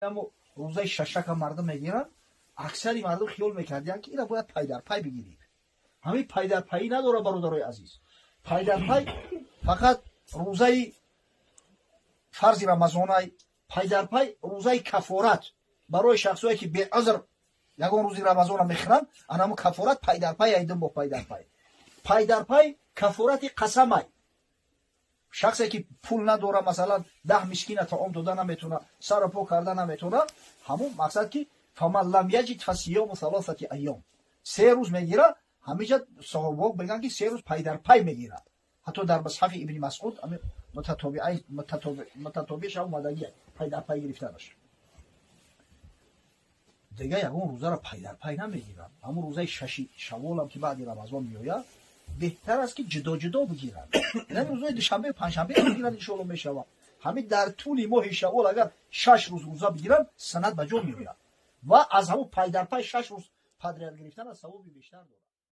اما روزای ششک مردم میگیرن اکثری مردم خیال میکردن که اینا باید پای در پای بگیریم. همین پای در پایی نداره برادرای عزیز. پای در پای فقط روزای فرض رمضان، پای در پای روزای کفارت برای شخصایی که به عذر یگان روزی رمضان میخرن، انامو کفارت پای در پای ایدم با پای در پای. پای در پای کفارت قسم. شخصی که پول نداره، مثلا 10 مسکین طعام دادن نمیتونه، سر پا کردن نمیتونه، همون مقصد که فمن لم یجد فصیام ثلاثه ایام، 3 روز میگیره. همیشه صحابه میگن که 3 روز پای در پای میگیره. حتی در مصحف ابن مسعود متتابعش اومدگی پای در پای گرفته باشه. دیگه یگان روزه را پای در پای نمیگیرن. همون روزه 6 شوال هم که بعد رمضان میآید بهتر است که جدا جدا بگیرن. یعنی روزهای دوشنبه و پنجشنبه بگیرن ان شاء الله میشود. همین در طول ماه شوال اگر 6 روز روزه بگیرن سند به جا میآید و از همون پای در پای 6 روز پدر گرفتن از ثواب بیشتر داره.